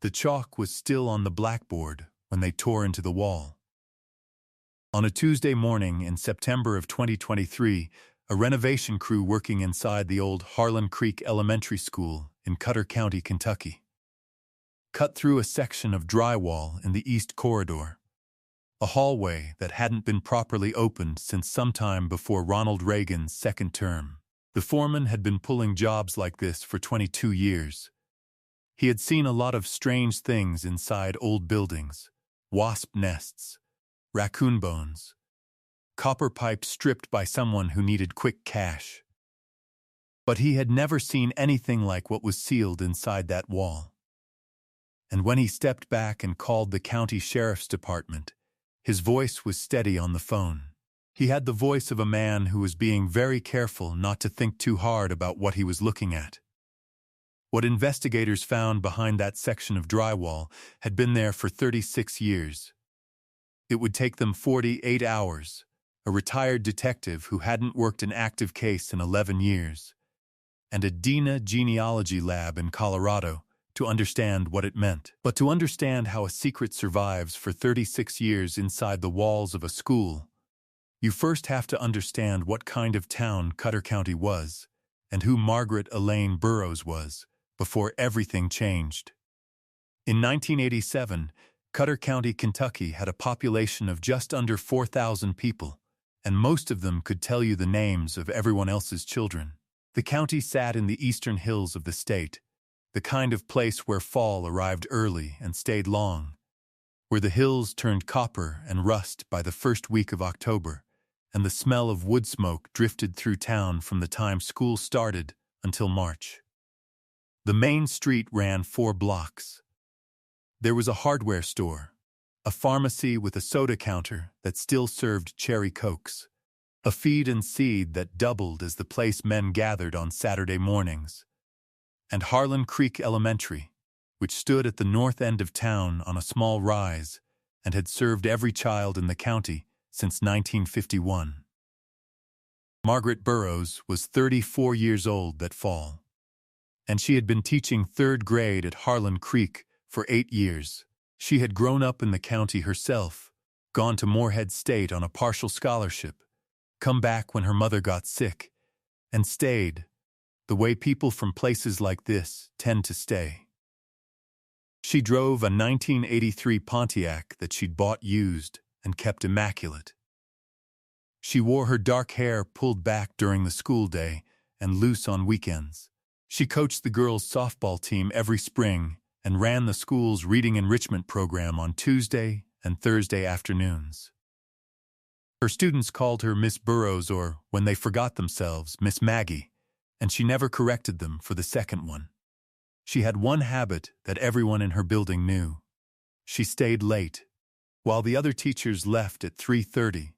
The chalk was still on the blackboard when they tore into the wall. On a Tuesday morning in September of 2023, a renovation crew working inside the old Harlan Creek Elementary School in Cutter County, Kentucky, cut through a section of drywall in the east corridor, a hallway that hadn't been properly opened since sometime before Ronald Reagan's second term. The foreman had been pulling jobs like this for 22 years. He had seen a lot of strange things inside old buildings: wasp nests, raccoon bones, copper pipes stripped by someone who needed quick cash. But he had never seen anything like what was sealed inside that wall. And when he stepped back and called the county sheriff's department, his voice was steady on the phone. He had the voice of a man who was being very careful not to think too hard about what he was looking at. What investigators found behind that section of drywall had been there for 36 years. It would take them 48 hours, a retired detective who hadn't worked an active case in 11 years, and a DNA genealogy lab in Colorado to understand what it meant. But to understand how a secret survives for 36 years inside the walls of a school, you first have to understand what kind of town Cutter County was and who Margaret Elaine Burroughs was before everything changed. In 1987, Cutter County, Kentucky had a population of just under 4,000 people, and most of them could tell you the names of everyone else's children. The county sat in the eastern hills of the state, the kind of place where fall arrived early and stayed long, where the hills turned copper and rust by the first week of October, and the smell of wood smoke drifted through town from the time school started until March. The main street ran 4 blocks. There was a hardware store, a pharmacy with a soda counter that still served cherry cokes, a feed and seed that doubled as the place men gathered on Saturday mornings, and Harlan Creek Elementary, which stood at the north end of town on a small rise and had served every child in the county since 1951. Margaret Burroughs was 34 years old that fall, and she had been teaching 3rd grade at Harlan Creek for 8 years. She had grown up in the county herself, gone to Morehead State on a partial scholarship, come back when her mother got sick, and stayed, the way people from places like this tend to stay. She drove a 1983 Pontiac that she'd bought used and kept immaculate. She wore her dark hair pulled back during the school day and loose on weekends. She coached the girls' softball team every spring and ran the school's reading enrichment program on Tuesday and Thursday afternoons. Her students called her Miss Burroughs or, when they forgot themselves, Miss Maggie, and she never corrected them for the second one. She had one habit that everyone in her building knew. She stayed late. While the other teachers left at 3:30,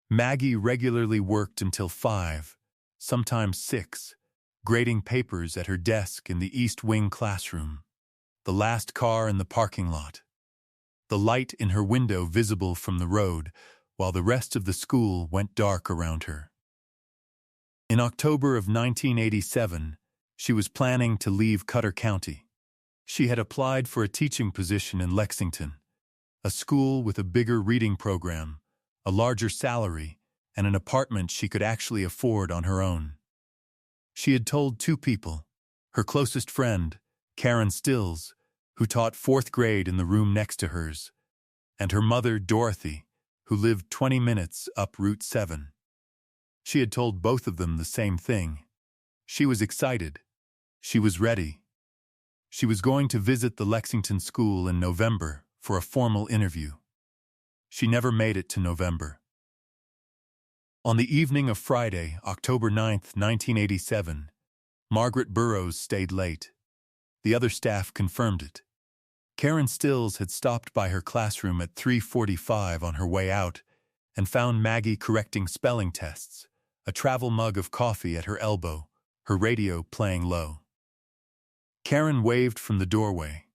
Maggie regularly worked until 5, sometimes 6, grading papers at her desk in the East Wing classroom, the last car in the parking lot, the light in her window visible from the road, while the rest of the school went dark around her. In October of 1987, she was planning to leave Cutter County. She had applied for a teaching position in Lexington, a school with a bigger reading program, a larger salary, and an apartment she could actually afford on her own. She had told 2 people, her closest friend, Karen Stills, who taught 4th grade in the room next to hers, and her mother, Dorothy, who lived 20 minutes up Route 7. She had told both of them the same thing. She was excited. She was ready. She was going to visit the Lexington school in November for a formal interview. She never made it to November. On the evening of Friday, October 9, 1987, Margaret Burroughs stayed late. The other staff confirmed it. Karen Stills had stopped by her classroom at 3:45 on her way out and found Maggie correcting spelling tests, a travel mug of coffee at her elbow, her radio playing low. Karen waved from the doorway.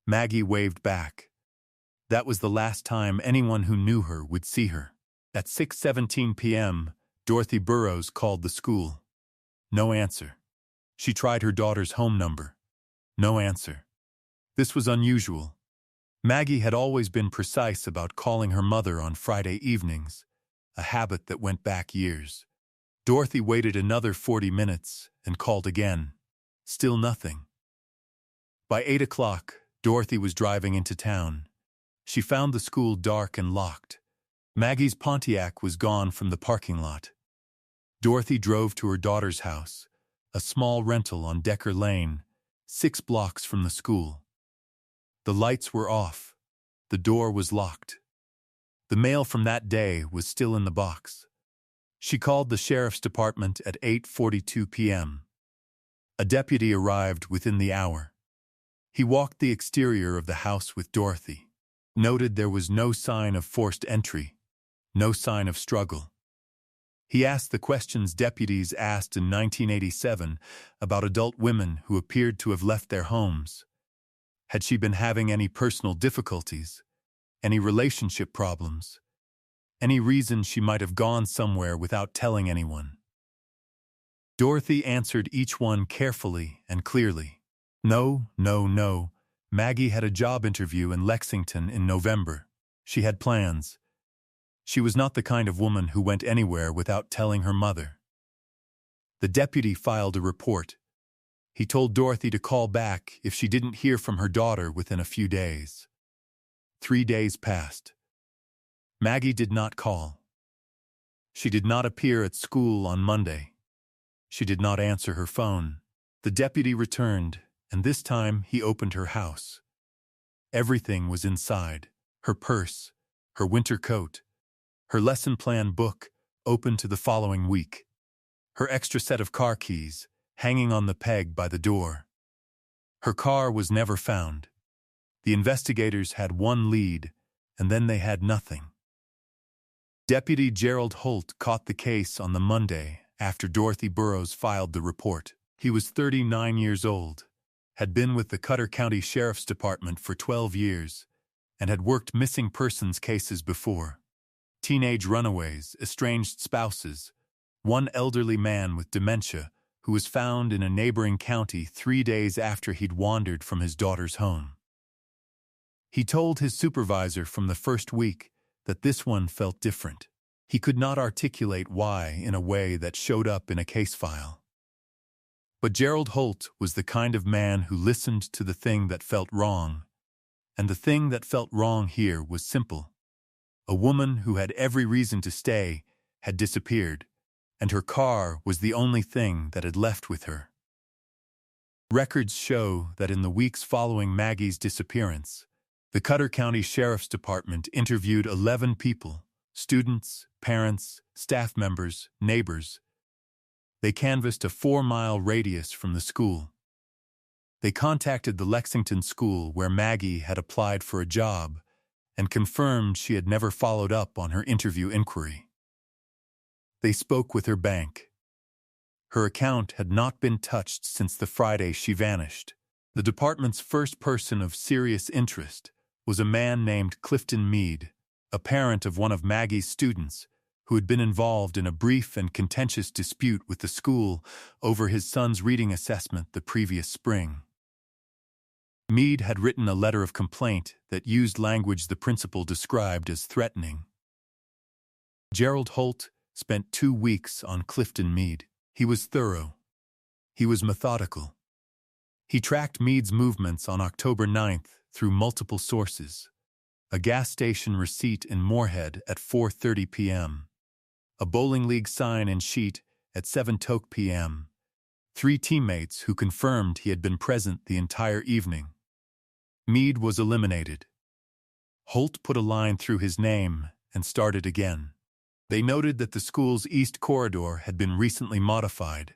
Maggie waved back. That was the last time anyone who knew her would see her. At 6:17 p.m., Dorothy Burroughs called the school. No answer. She tried her daughter's home number. No answer. This was unusual. Maggie had always been precise about calling her mother on Friday evenings, a habit that went back years. Dorothy waited another 40 minutes and called again. Still nothing. By 8 o'clock, Dorothy was driving into town. She found the school dark and locked. Maggie's Pontiac was gone from the parking lot. Dorothy drove to her daughter's house, a small rental on Decker Lane, 6 blocks from the school. The lights were off. The door was locked. The mail from that day was still in the box. She called the sheriff's department at 8:42 p.m. A deputy arrived within the hour. He walked the exterior of the house with Dorothy, noted there was no sign of forced entry, no sign of struggle. He asked the questions deputies asked in 1987 about adult women who appeared to have left their homes. Had she been having any personal difficulties, any relationship problems, any reason she might have gone somewhere without telling anyone? Dorothy answered each one carefully and clearly. No. Maggie had a job interview in Lexington in November. She had plans. She was not the kind of woman who went anywhere without telling her mother. The deputy filed a report. He told Dorothy to call back if she didn't hear from her daughter within a few days. 3 days passed. Maggie did not call. She did not appear at school on Monday. She did not answer her phone. The deputy returned, and this time he opened her house. Everything was inside: her purse, her winter coat, her lesson plan book, open to the following week, her extra set of car keys, hanging on the peg by the door. Her car was never found. The investigators had one lead, and then they had nothing. Deputy Gerald Holt caught the case on the Monday after Dorothy Burrows filed the report. He was 39 years old, had been with the Cutter County Sheriff's Department for 12 years, and had worked missing persons cases before. Teenage runaways, estranged spouses, one elderly man with dementia who was found in a neighboring county 3 days after he'd wandered from his daughter's home. He told his supervisor from the first week that this one felt different. He could not articulate why in a way that showed up in a case file. But Gerald Holt was the kind of man who listened to the thing that felt wrong, and the thing that felt wrong here was simple. A woman who had every reason to stay had disappeared, and her car was the only thing that had left with her. Records show that in the weeks following Maggie's disappearance, the Cutter County Sheriff's Department interviewed 11 people: students, parents, staff members, neighbors. They canvassed a 4-mile radius from the school. They contacted the Lexington school where Maggie had applied for a job and confirmed she had never followed up on her interview inquiry. They spoke with her bank. Her account had not been touched since the Friday she vanished. The department's first person of serious interest was a man named Clifton Meade, a parent of one of Maggie's students, who had been involved in a brief and contentious dispute with the school over his son's reading assessment the previous spring. Meade had written a letter of complaint that used language the principal described as threatening. Gerald Holt spent 2 weeks on Clifton Meade. He was thorough. He was methodical. He tracked Meade's movements on October 9th through multiple sources: a gas station receipt in Moorhead at 4:30 p.m., a bowling league sign and sheet at 7:00 p.m., 3 teammates who confirmed he had been present the entire evening. Meade was eliminated. Holt put a line through his name and started again. They noted that the school's east corridor had been recently modified.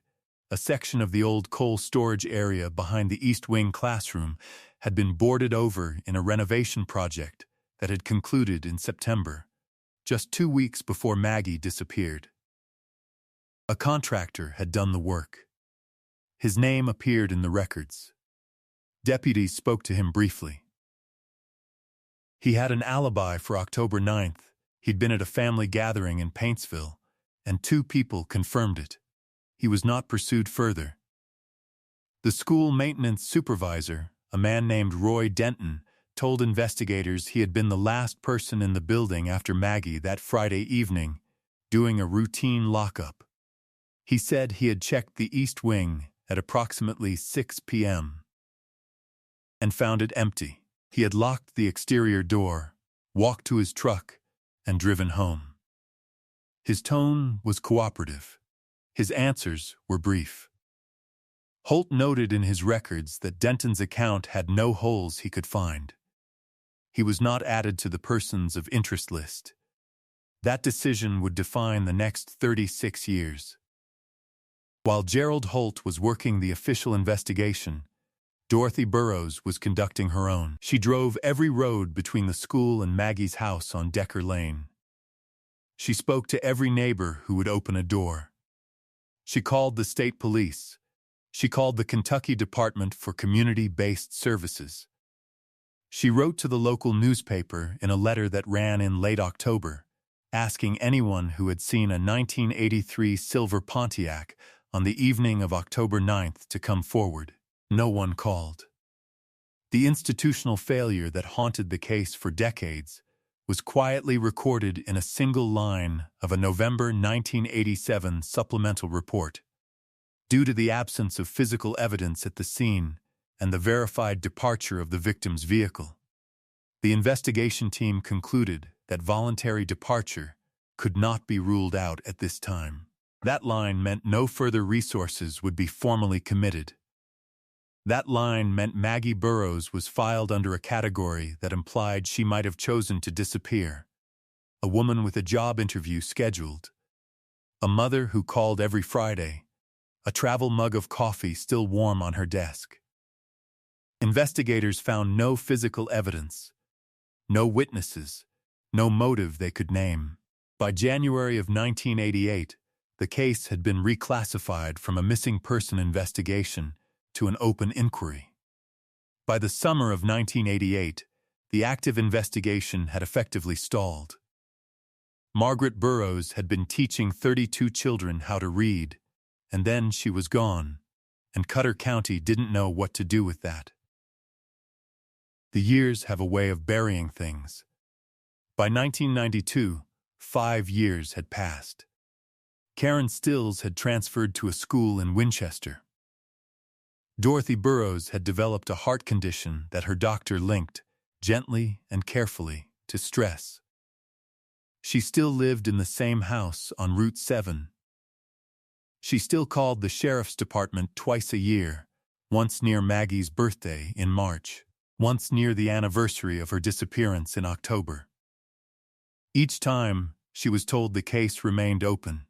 A section of the old coal storage area behind the East Wing classroom had been boarded over in a renovation project that had concluded in September, just 2 weeks before Maggie disappeared. A contractor had done the work. His name appeared in the records. Deputies spoke to him briefly. He had an alibi for October 9th. He'd been at a family gathering in Paintsville, and 2 people confirmed it. He was not pursued further. The school maintenance supervisor, a man named Roy Denton, told investigators he had been the last person in the building after Maggie that Friday evening, doing a routine lockup. He said he had checked the east wing at approximately 6 p.m. and found it empty. He had locked the exterior door, walked to his truck, and driven home. His tone was cooperative. His answers were brief. Holt noted in his records that Denton's account had no holes he could find. He was not added to the persons of interest list. That decision would define the next 36 years. While Gerald Holt was working the official investigation, Dorothy Burrows was conducting her own. She drove every road between the school and Maggie's house on Decker Lane. She spoke to every neighbor who would open a door. She called the state police. She called the Kentucky Department for Community-Based Services. She wrote to the local newspaper in a letter that ran in late October, asking anyone who had seen a 1983 silver Pontiac on the evening of October 9th to come forward. No one called. The institutional failure that haunted the case for decades was quietly recorded in a single line of a November 1987 supplemental report. Due to the absence of physical evidence at the scene and the verified departure of the victim's vehicle, the investigation team concluded that voluntary departure could not be ruled out at this time. That line meant no further resources would be formally committed. That line meant Maggie Burrows was filed under a category that implied she might have chosen to disappear. A woman with a job interview scheduled. A mother who called every Friday. A travel mug of coffee still warm on her desk. Investigators found no physical evidence, no witnesses, no motive they could name. By January of 1988, the case had been reclassified from a missing person investigation to an open inquiry. By the summer of 1988, the active investigation had effectively stalled. Margaret Burrows had been teaching 32 children how to read, and then she was gone, and Cutter County didn't know what to do with that. The years have a way of burying things. By 1992, 5 years had passed. Karen Stills had transferred to a school in Winchester. Dorothy Burrows had developed a heart condition that her doctor linked, gently and carefully, to stress. She still lived in the same house on Route 7. She still called the sheriff's department twice a year, once near Maggie's birthday in March, once near the anniversary of her disappearance in October. Each time, she was told the case remained open.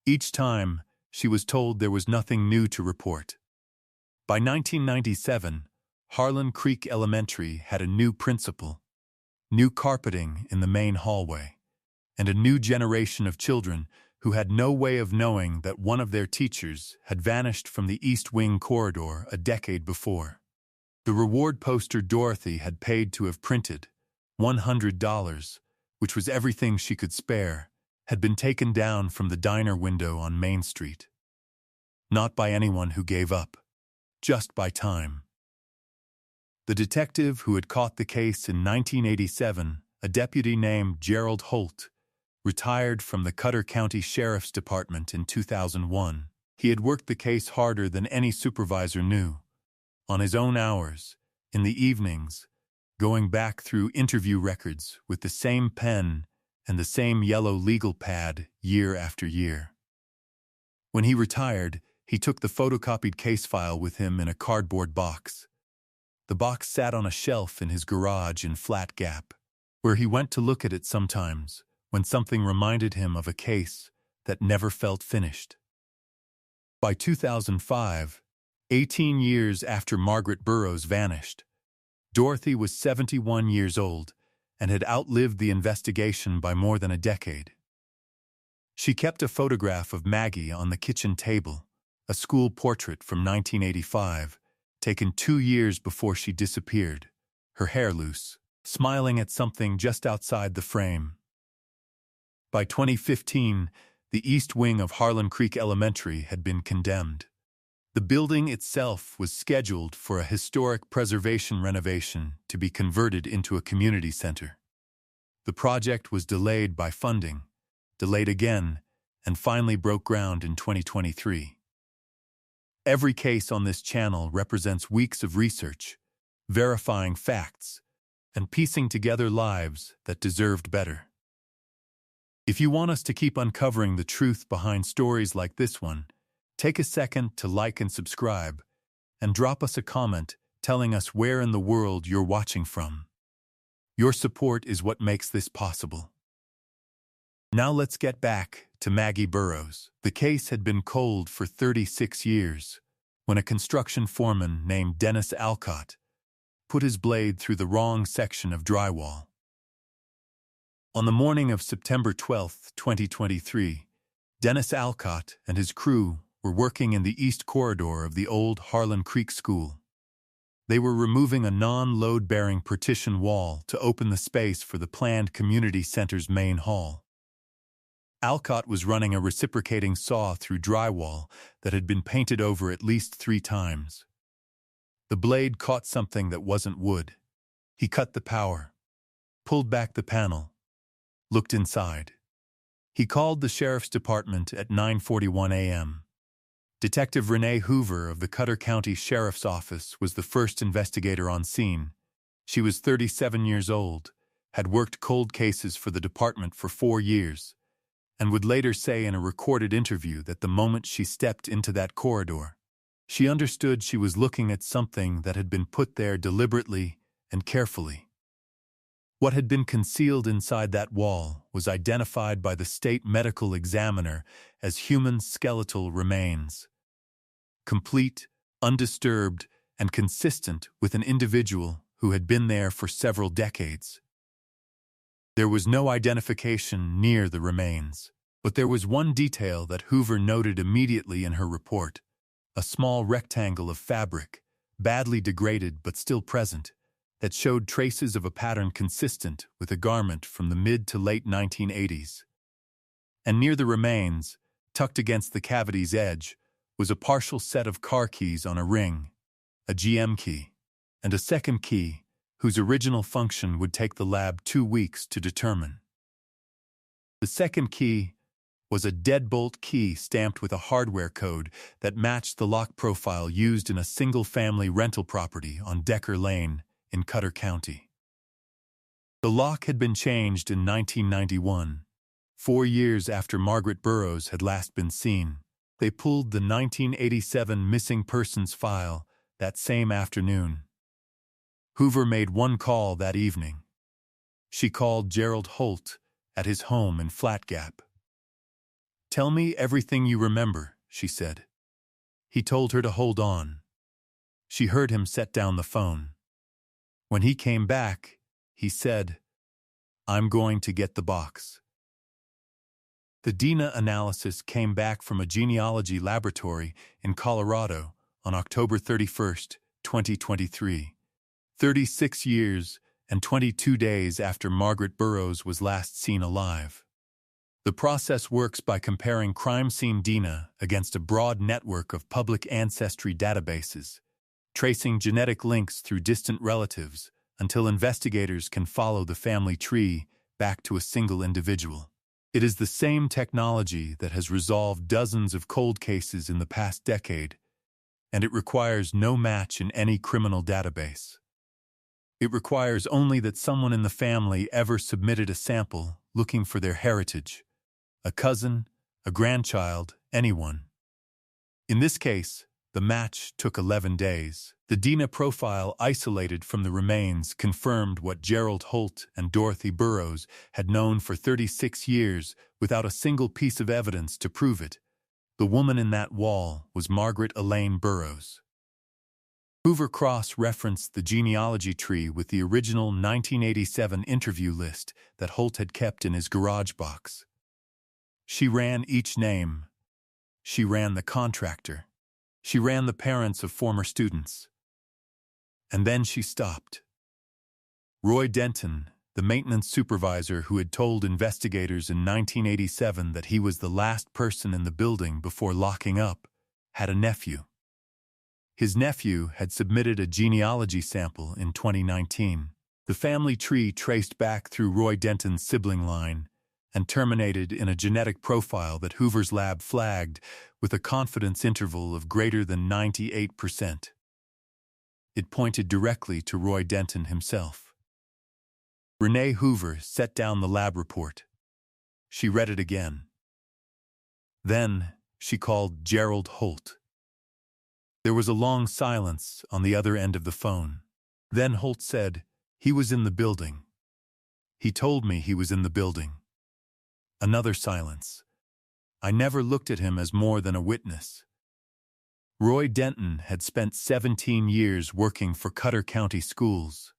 Each time, she was told there was nothing new to report. By 1997, Harlan Creek Elementary had a new principal, new carpeting in the main hallway, and a new generation of children who had no way of knowing that one of their teachers had vanished from the East Wing corridor a decade before. The reward poster Dorothy had paid to have printed, $100, which was everything she could spare, had been taken down from the diner window on Main Street. Not by anyone who gave up, just by time. The detective who had caught the case in 1987, a deputy named Gerald Holt, retired from the Cutter County Sheriff's Department in 2001. He had worked the case harder than any supervisor knew, on his own hours, in the evenings, going back through interview records with the same pen and the same yellow legal pad year after year. When he retired, he took the photocopied case file with him in a cardboard box. The box sat on a shelf in his garage in Flat Gap, where he went to look at it sometimes when something reminded him of a case that never felt finished. By 2005, 18 years after Margaret Burrows vanished, Dorothy was 71 years old and had outlived the investigation by more than a decade. She kept a photograph of Maggie on the kitchen table, a school portrait from 1985, taken 2 years before she disappeared, her hair loose, smiling at something just outside the frame. By 2015, the East Wing of Harlan Creek Elementary had been condemned. The building itself was scheduled for a historic preservation renovation to be converted into a community center. The project was delayed by funding, delayed again, and finally broke ground in 2023. Every case on this channel represents weeks of research, verifying facts, and piecing together lives that deserved better. If you want us to keep uncovering the truth behind stories like this one, take a second to like and subscribe, and drop us a comment telling us where in the world you're watching from. Your support is what makes this possible. Now let's get back to Maggie Burroughs. The case had been cold for 36 years when a construction foreman named Dennis Alcott put his blade through the wrong section of drywall. On the morning of September 12, 2023, Dennis Alcott and his crew were working in the east corridor of the old Harlan Creek School. They were removing a non-load-bearing partition wall to open the space for the planned community center's main hall. Alcott was running a reciprocating saw through drywall that had been painted over at least 3 times. The blade caught something that wasn't wood. He cut the power, pulled back the panel, looked inside. He called the sheriff's department at 9:41 a.m. Detective Renee Hoover of the Cutter County Sheriff's Office was the first investigator on scene. She was 37 years old, had worked cold cases for the department for 4 years, and would later say in a recorded interview that the moment she stepped into that corridor, she understood she was looking at something that had been put there deliberately and carefully. What had been concealed inside that wall was identified by the state medical examiner as human skeletal remains. Complete, undisturbed, and consistent with an individual who had been there for several decades. There was no identification near the remains, but there was one detail that Hoover noted immediately in her report: a small rectangle of fabric, badly degraded but still present, that showed traces of a pattern consistent with a garment from the mid to late 1980s. And near the remains, tucked against the cavity's edge, was a partial set of car keys on a ring, a GM key, and a second key whose original function would take the lab 2 weeks to determine. The second key was a deadbolt key stamped with a hardware code that matched the lock profile used in a single-family rental property on Decker Lane in Cutter County. The lock had been changed in 1991, 4 years after Margaret Burroughs had last been seen. They pulled the 1987 missing persons file that same afternoon. Hoover made one call that evening. She called Gerald Holt at his home in Flat Gap. "Tell me everything you remember," she said. He told her to hold on. She heard him set down the phone. When he came back, he said, "I'm going to get the box." The DNA analysis came back from a genealogy laboratory in Colorado on October 31, 2023, 36 years and 22 days after Margaret Burroughs was last seen alive. The process works by comparing crime scene DNA against a broad network of public ancestry databases, tracing genetic links through distant relatives until investigators can follow the family tree back to a single individual. It is the same technology that has resolved dozens of cold cases in the past decade, and it requires no match in any criminal database. It requires only that someone in the family ever submitted a sample looking for their heritage, a cousin, a grandchild, anyone. In this case, the match took 11 days. The DNA profile isolated from the remains confirmed what Gerald Holt and Dorothy Burroughs had known for 36 years without a single piece of evidence to prove it. The woman in that wall was Margaret Elaine Burroughs. Hoover cross-referenced the genealogy tree with the original 1987 interview list that Holt had kept in his garage box. She ran each name. She ran the contractor. She ran the parents of former students. And then she stopped. Roy Denton, the maintenance supervisor who had told investigators in 1987 that he was the last person in the building before locking up, had a nephew. His nephew had submitted a genealogy sample in 2019. The family tree traced back through Roy Denton's sibling line and terminated in a genetic profile that Hoover's lab flagged with a confidence interval of greater than 98%. It pointed directly to Roy Denton himself. Renee Hoover set down the lab report. She read it again. Then she called Gerald Holt. There was a long silence on the other end of the phone. Then Holt said, "He was in the building. He told me he was in the building." Another silence. "I never looked at him as more than a witness." Roy Denton had spent 17 years working for Cutter County Schools.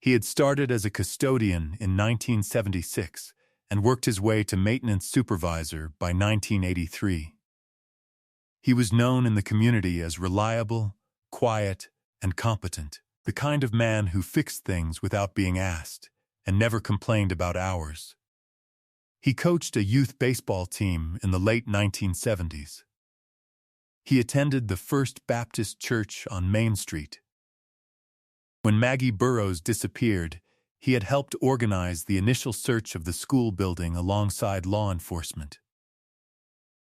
He had started as a custodian in 1976 and worked his way to maintenance supervisor by 1983. He was known in the community as reliable, quiet, and competent, the kind of man who fixed things without being asked and never complained about hours. He coached a youth baseball team in the late 1970s. He attended the First Baptist Church on Main Street. When Maggie Burrows disappeared, he had helped organize the initial search of the school building alongside law enforcement.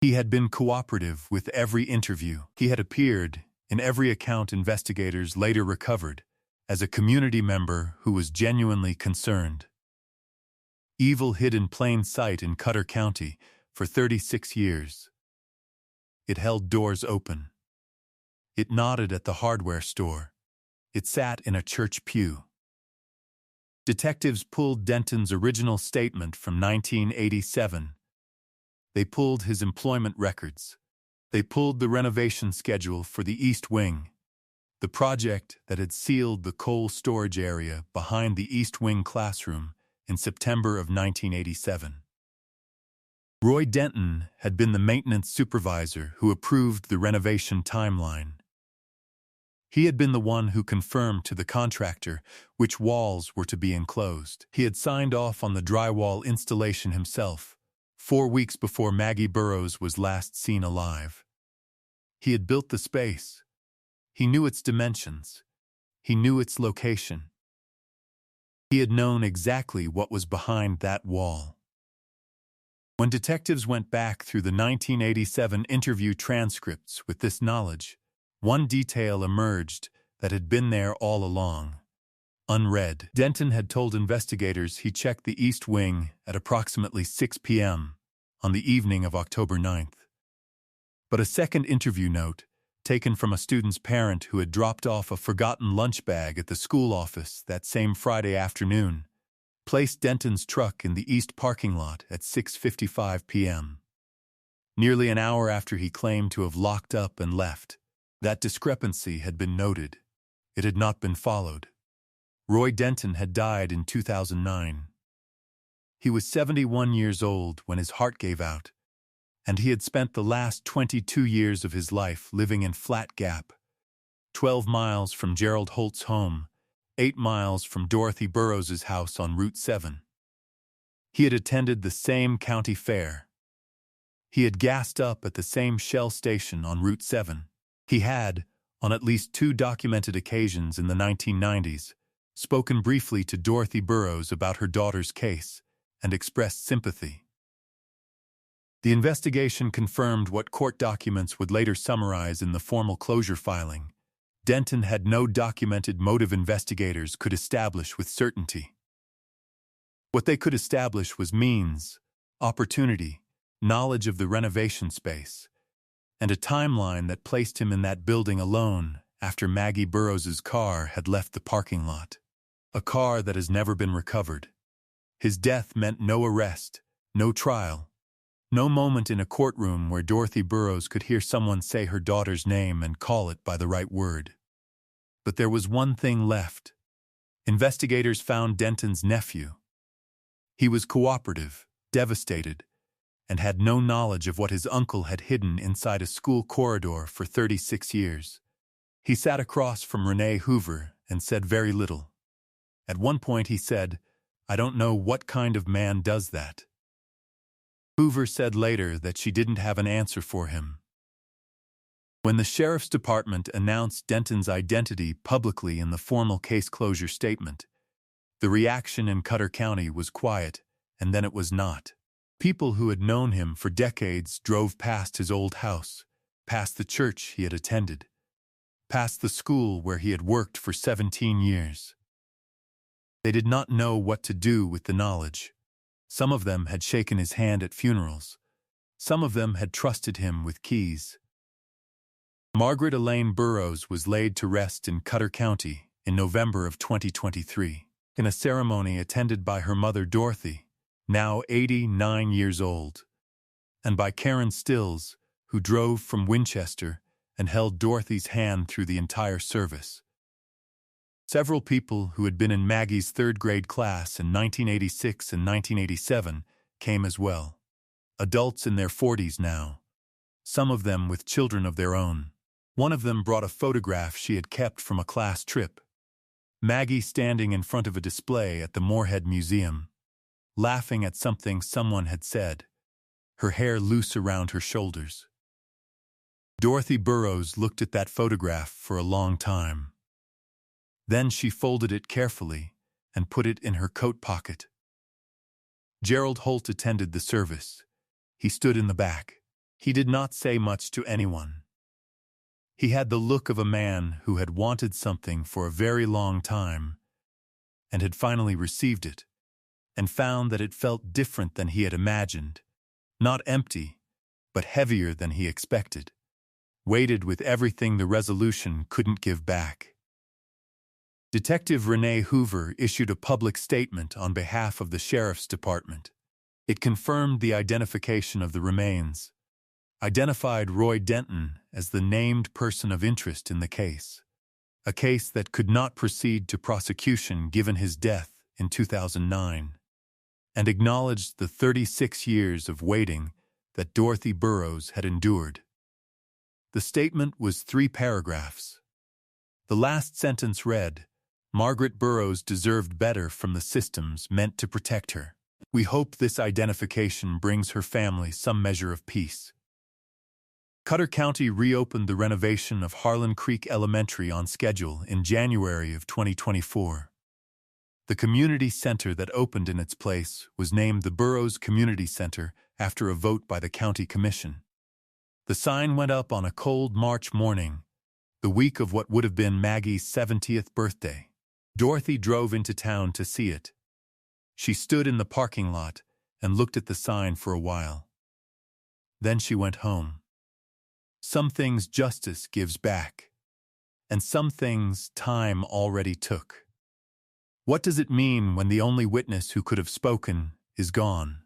He had been cooperative with every interview. He had appeared in every account investigators later recovered as a community member who was genuinely concerned. Evil hid in plain sight in Cutter County for 36 years. It held doors open. It nodded at the hardware store. It sat in a church pew. Detectives pulled Denton's original statement from 1987. They pulled his employment records. They pulled the renovation schedule for the East Wing, the project that had sealed the coal storage area behind the East Wing classroom in September of 1987. Roy Denton had been the maintenance supervisor who approved the renovation timeline. He had been the one who confirmed to the contractor which walls were to be enclosed. He had signed off on the drywall installation himself, 4 weeks before Maggie Burrows was last seen alive. He had built the space. He knew its dimensions. He knew its location. He had known exactly what was behind that wall. When detectives went back through the 1987 interview transcripts with this knowledge, one detail emerged that had been there all along, unread. Denton had told investigators he checked the East Wing at approximately 6 p.m. on the evening of October 9th. But a second interview note, taken from a student's parent who had dropped off a forgotten lunch bag at the school office that same Friday afternoon, placed Denton's truck in the east parking lot at 6:55 p.m. Nearly an hour after he claimed to have locked up and left. That discrepancy had been noted. It had not been followed. Roy Denton had died in 2009. He was 71 years old when his heart gave out, and he had spent the last 22 years of his life living in Flat Gap, 12 miles from Gerald Holt's home, 8 miles from Dorothy Burrows' house on Route 7. He had attended the same county fair. He had gassed up at the same Shell station on Route 7. He had, on at least 2 documented occasions in the 1990s, spoken briefly to Dorothy Burrows about her daughter's case and expressed sympathy. The investigation confirmed what court documents would later summarize in the formal closure filing. Denton had no documented motive investigators could establish with certainty. What they could establish was means, opportunity, knowledge of the renovation space, and a timeline that placed him in that building alone after Maggie Burrows' car had left the parking lot. A car that has never been recovered. His death meant no arrest, no trial, no moment in a courtroom where Dorothy Burrows could hear someone say her daughter's name and call it by the right word. But there was one thing left. Investigators found Denton's nephew. He was cooperative, devastated, and had no knowledge of what his uncle had hidden inside a school corridor for 36 years. He sat across from Renee Hoover and said very little. At one point he said, "I don't know what kind of man does that." Hoover said later that she didn't have an answer for him. When the sheriff's department announced Denton's identity publicly in the formal case closure statement, the reaction in Cutter County was quiet, and then it was not. People who had known him for decades drove past his old house, past the church he had attended, past the school where he had worked for 17 years. They did not know what to do with the knowledge. Some of them had shaken his hand at funerals. Some of them had trusted him with keys. Margaret Elaine Burroughs was laid to rest in Cutter County in November of 2023, in a ceremony attended by her mother Dorothy, now 89 years old, and by Karen Stills, who drove from Winchester and held Dorothy's hand through the entire service. Several people who had been in Maggie's third-grade class in 1986 and 1987 came as well. Adults in their 40s now, some of them with children of their own. One of them brought a photograph she had kept from a class trip. Maggie standing in front of a display at the Moorhead Museum, laughing at something someone had said, her hair loose around her shoulders. Dorothy Burroughs looked at that photograph for a long time. Then she folded it carefully and put it in her coat pocket. Gerald Holt attended the service. He stood in the back. He did not say much to anyone. He had the look of a man who had wanted something for a very long time and had finally received it, and found that it felt different than he had imagined, not empty, but heavier than he expected, weighted with everything the resolution couldn't give back. Detective Renee Hoover issued a public statement on behalf of the Sheriff's Department. It confirmed the identification of the remains, identified Roy Denton as the named person of interest in the case, a case that could not proceed to prosecution given his death in 2009, and acknowledged the 36 years of waiting that Dorothy Burroughs had endured. The statement was 3 paragraphs. The last sentence read, "Margaret Burroughs deserved better from the systems meant to protect her. We hope this identification brings her family some measure of peace." Cutter County reopened the renovation of Harlan Creek Elementary on schedule in January of 2024. The community center that opened in its place was named the Burroughs Community Center after a vote by the county commission. The sign went up on a cold March morning, the week of what would have been Maggie's 70th birthday. Dorothy drove into town to see it. She stood in the parking lot and looked at the sign for a while. Then she went home. Some things justice gives back, and some things time already took. What does it mean when the only witness who could have spoken is gone,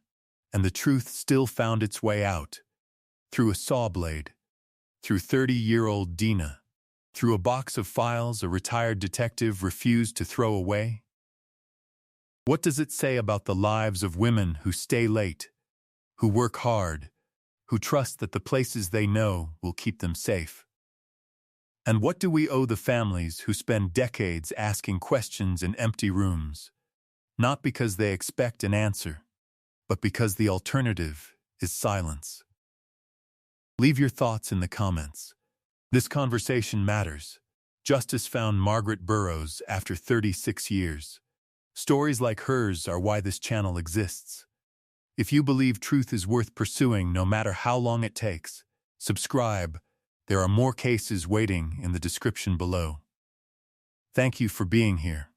and the truth still found its way out, through a saw blade, through 30-year-old Dina, through a box of files a retired detective refused to throw away? What does it say about the lives of women who stay late, who work hard, who trust that the places they know will keep them safe? And what do we owe the families who spend decades asking questions in empty rooms, not because they expect an answer, but because the alternative is silence? Leave your thoughts in the comments. This conversation matters. Justice found Margaret Burroughs after 36 years. Stories like hers are why this channel exists. If you believe truth is worth pursuing no matter how long it takes, subscribe. There are more cases waiting in the description below. Thank you for being here.